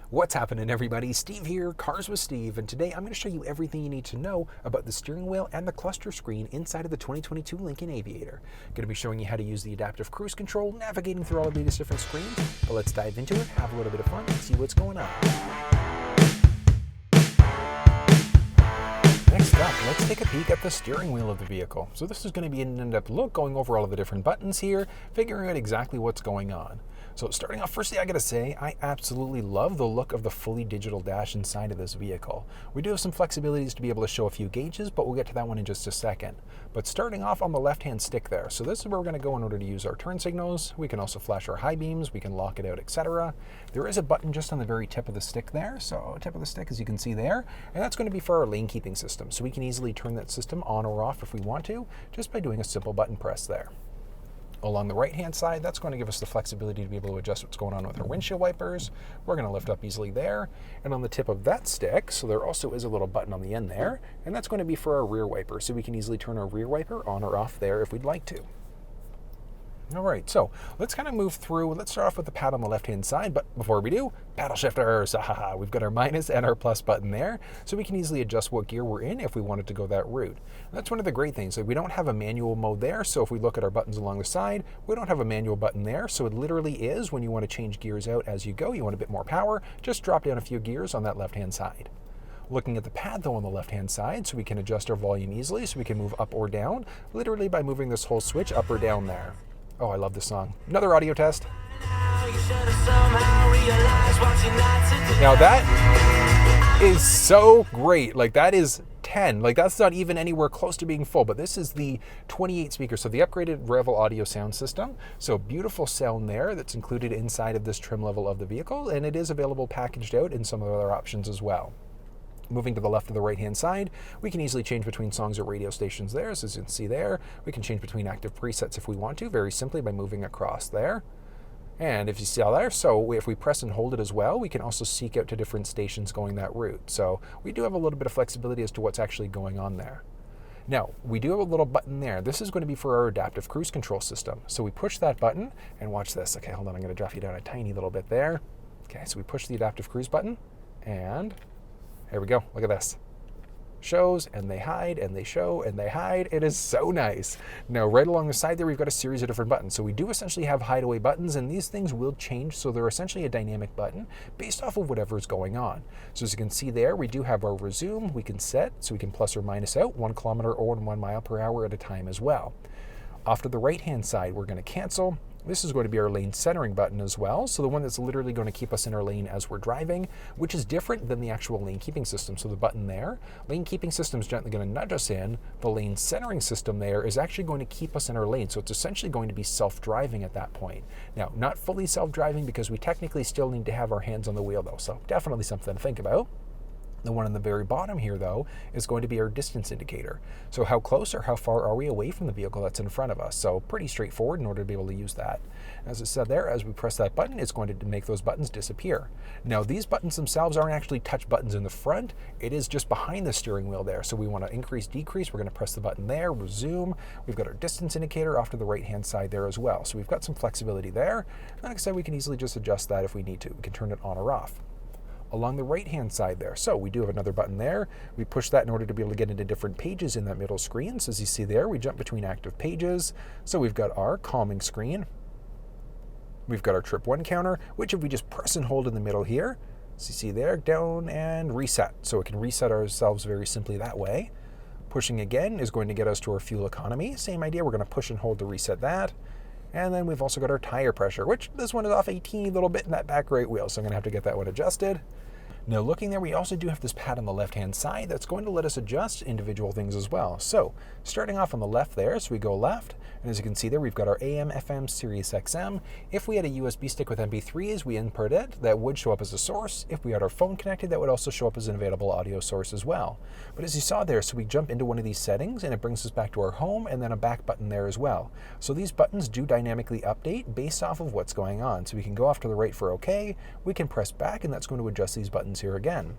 What's happening, everybody? Steve here, Cars with Steve, and today I'm going to show you everything you need to know about the steering wheel and the cluster screen inside of the 2022 Lincoln Aviator. Going to be showing you how to use the adaptive cruise control, navigating through all of these different screens, but let's dive into it, have a little bit of fun, and see what's going on. Next up, let's take a peek at the steering wheel of the vehicle. So this is going to be an in-depth look, going over all of the different buttons here, figuring out exactly what's going on. So starting off, firstly, I gotta say, I absolutely love the look of the fully digital dash inside of this vehicle. We do have some flexibilities to be able to show a few gauges, but we'll get to that one in just a second. But starting off on the left-hand stick there, so this is where we're gonna go in order to use our turn signals. We can also flash our high beams, we can lock it out, etc. There is a button just on the very tip of the stick there, so tip of the stick, as you can see there, and that's gonna be for our lane keeping system. So we can easily turn that system on or off if we want to, just by doing a simple button press there. Along the right-hand side, that's going to give us the flexibility to be able to adjust what's going on with our windshield wipers. We're going to lift up easily there. And on the tip of that stick, so there also is a little button on the end there, and that's going to be for our rear wiper. So we can easily turn our rear wiper on or off there if we'd like to. All right, so let's kind of move through. Let's start off with the pad on the left-hand side, but before we do, paddle shifters. We've got our minus and our plus button there, so we can easily adjust what gear we're in if we wanted to go that route. And that's one of the great things. Like, we don't have a manual mode there, so if we look at our buttons along the side, we don't have a manual button there, so it literally is when you want to change gears out as you go, you want a bit more power, just drop down a few gears on that left-hand side. Looking at the pad though on the left-hand side, so we can adjust our volume easily, so we can move up or down, literally by moving this whole switch up or down there. Oh, I love this song. Another audio test. Now that is so great. Like, that is 10. Like, that's not even anywhere close to being full, but this is the 28 speakers, so the upgraded Revel audio sound system. So beautiful sound there that's included inside of this trim level of the vehicle, and it is available packaged out in some of the other options as well. Moving to the left of the right-hand side, we can easily change between songs or radio stations there. So as you can see there, we can change between active presets if we want to, very simply by moving across there. And if you see all there, so if we press and hold it as well, we can also seek out to different stations going that route. So we do have a little bit of flexibility as to what's actually going on there. Now, we do have a little button there. This is going to be for our adaptive cruise control system. So we push that button, and watch this. Okay, hold on, I'm going to drop you down a tiny little bit there. Okay, so we push the adaptive cruise button, and here we go. Look at this. Shows, and they hide, and they show, and they hide. It is so nice. Now, right along the side there, we've got a series of different buttons. So we do essentially have hideaway buttons, and these things will change. So they're essentially a dynamic button based off of whatever is going on. So as you can see there, we do have our resume. We can set, so we can plus or minus out 1 kilometer or 1 mile per hour at a time as well. Off to the right-hand side, we're going to cancel. This is going to be our lane centering button as well, so the one that's literally going to keep us in our lane as we're driving, which is different than the actual lane keeping system. So the button there, lane keeping system is gently going to nudge us in. The lane centering system there is actually going to keep us in our lane, so it's essentially going to be self-driving at that point. Now, not fully self-driving because we technically still need to have our hands on the wheel though, so definitely something to think about. The one on the very bottom here, though, is going to be our distance indicator. So how close or how far are we away from the vehicle that's in front of us? So pretty straightforward in order to be able to use that. As it said there, as we press that button, it's going to make those buttons disappear. Now, these buttons themselves aren't actually touch buttons in the front. It is just behind the steering wheel there. So we want to increase, decrease. We're going to press the button there, resume. We've got our distance indicator off to the right-hand side there as well. So we've got some flexibility there. Like I said, we can easily just adjust that if we need to. We can turn it on or off. Along the right-hand side there. So we do have another button there. We push that in order to be able to get into different pages in that middle screen. So as you see there, we jump between active pages. So we've got our calming screen. We've got our trip 1 counter, which if we just press and hold in the middle here, so you see there, down and reset. So it can reset ourselves very simply that way. Pushing again is going to get us to our fuel economy. Same idea, we're going to push and hold to reset that. And then we've also got our tire pressure, which this one is off a teeny little bit in that back right wheel, so I'm going to have to get that one adjusted. Now looking there, we also do have this pad on the left-hand side that's going to let us adjust individual things as well. So starting off on the left there, so we go left, and as you can see there, we've got our AM, FM, Sirius XM. If we had a USB stick with MP3s, we input it, that would show up as a source. If we had our phone connected, that would also show up as an available audio source as well. But as you saw there, so we jump into one of these settings, and it brings us back to our home, and then a back button there as well. So these buttons do dynamically update based off of what's going on. So we can go off to the right for OK, we can press back, and that's going to adjust these buttons here again.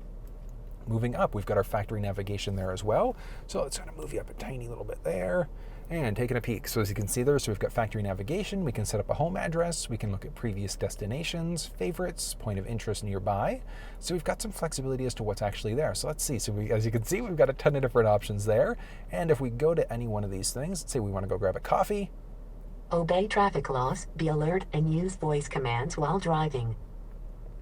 Moving up, we've got our factory navigation there as well. So let's kind of move you up a tiny little bit there. And taking a peek. So as you can see there, so we've got factory navigation. We can set up a home address. We can look at previous destinations, favorites, point of interest nearby. So we've got some flexibility as to what's actually there. So let's see. So as you can see, we've got a ton of different options there. And if we go to any one of these things, let's say we want to go grab a coffee. Obey traffic laws, be alert, and use voice commands while driving.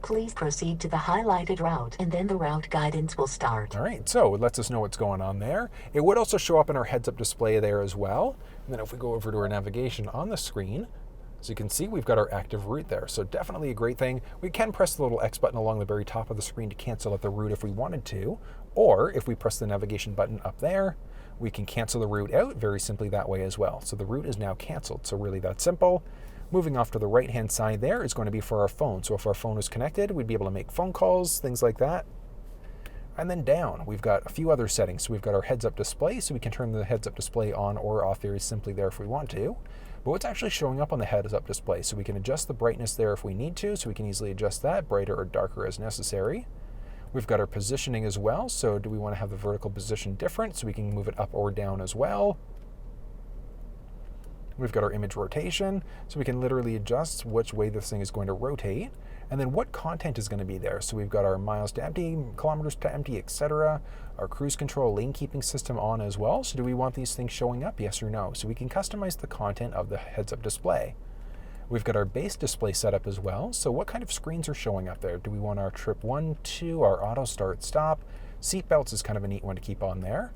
Please proceed to the highlighted route, and then the route guidance will start. All right, so it lets us know what's going on there. It would also show up in our heads-up display there as well. And then if we go over to our navigation on the screen, as you can see, we've got our active route there. So definitely a great thing. We can press the little X button along the very top of the screen to cancel out the route if we wanted to. Or if we press the navigation button up there, we can cancel the route out very simply that way as well. So the route is now canceled. So really that simple. Moving off to the right-hand side there is going to be for our phone. So if our phone is connected, we'd be able to make phone calls, things like that. And then down, we've got a few other settings. So we've got our heads-up display, so we can turn the heads-up display on or off very simply there if we want to. But what's actually showing up on the heads-up display? So we can adjust the brightness there if we need to, so we can easily adjust that, brighter or darker as necessary. We've got our positioning as well. So do we want to have the vertical position different? So we can move it up or down as well. We've got our image rotation, so we can literally adjust which way this thing is going to rotate, and then what content is going to be there. So we've got our miles to empty, kilometers to empty, etc. Our cruise control lane keeping system on as well. So do we want these things showing up, yes or no? So we can customize the content of the heads-up display. We've got our base display set up as well. So what kind of screens are showing up there? Do we want our trip 1, 2, our auto start stop? Seatbelts is kind of a neat one to keep on there.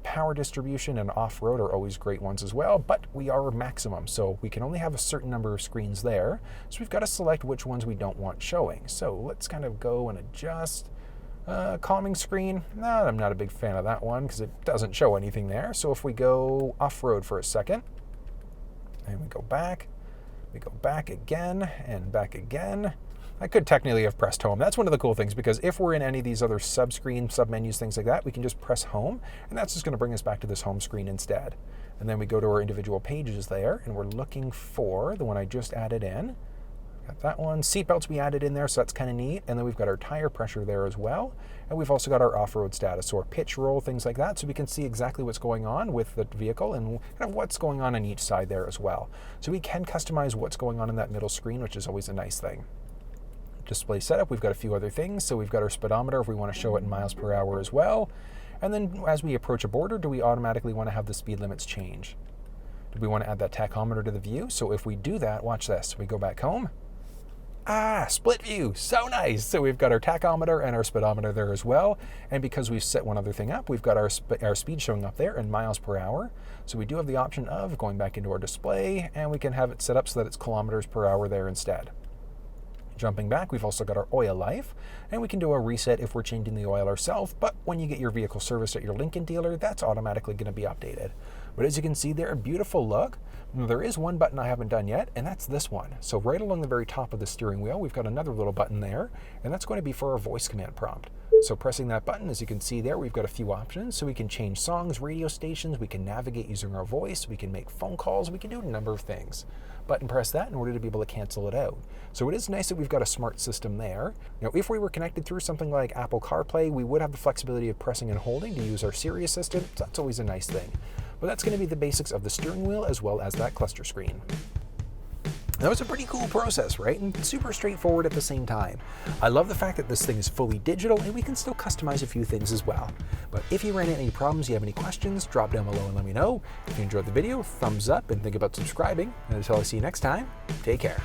Power distribution and off-road are always great ones as well, but we are maximum, so we can only have a certain number of screens there. So we've got to select which ones we don't want showing. So let's kind of go and adjust. Calming screen, no, I'm not a big fan of that one because it doesn't show anything there. So if we go off-road for a second, and we go back again, and back again. I could technically have pressed home. That's one of the cool things, because if we're in any of these other sub-screens, sub-menus, things like that, we can just press home, and that's just going to bring us back to this home screen instead. And then we go to our individual pages there, and we're looking for the one I just added in. Got that one. Seatbelts we added in there, so that's kind of neat. And then we've got our tire pressure there as well. And we've also got our off-road status, so our pitch roll, things like that, so we can see exactly what's going on with the vehicle and kind of what's going on each side there as well. So we can customize what's going on in that middle screen, which is always a nice thing. Display setup, we've got a few other things. So we've got our speedometer if we want to show it in miles per hour as well. And then as we approach a border, do we automatically want to have the speed limits change? Do we want to add that tachometer to the view? So if we do that, watch this. We go back home. Split view, so nice. So we've got our tachometer and our speedometer there as well. And because we've set one other thing up, we've got our speed showing up there in miles per hour. So we do have the option of going back into our display, and we can have it set up so that it's kilometers per hour there instead. Jumping back, we've also got our oil life, and we can do a reset if we're changing the oil ourselves, but when you get your vehicle serviced at your Lincoln dealer, that's automatically going to be updated. But as you can see there, a beautiful look. There is one button I haven't done yet, and that's this one. So right along the very top of the steering wheel, we've got another little button there, and that's going to be for our voice command prompt. So pressing that button, as you can see there, we've got a few options. So we can change songs, radio stations, we can navigate using our voice, we can make phone calls, we can do a number of things. Button press that in order to be able to cancel it out. So it is nice that we've got a smart system there. Now, if we were connected through something like Apple CarPlay, we would have the flexibility of pressing and holding to use our Siri assistant. So that's always a nice thing. But that's going to be the basics of the steering wheel as well as that cluster screen. That was a pretty cool process, right? And super straightforward at the same time. I love the fact that this thing is fully digital and we can still customize a few things as well. But if you ran into any problems, you have any questions, drop down below and let me know. If you enjoyed the video, thumbs up and think about subscribing. And until I see you next time, take care.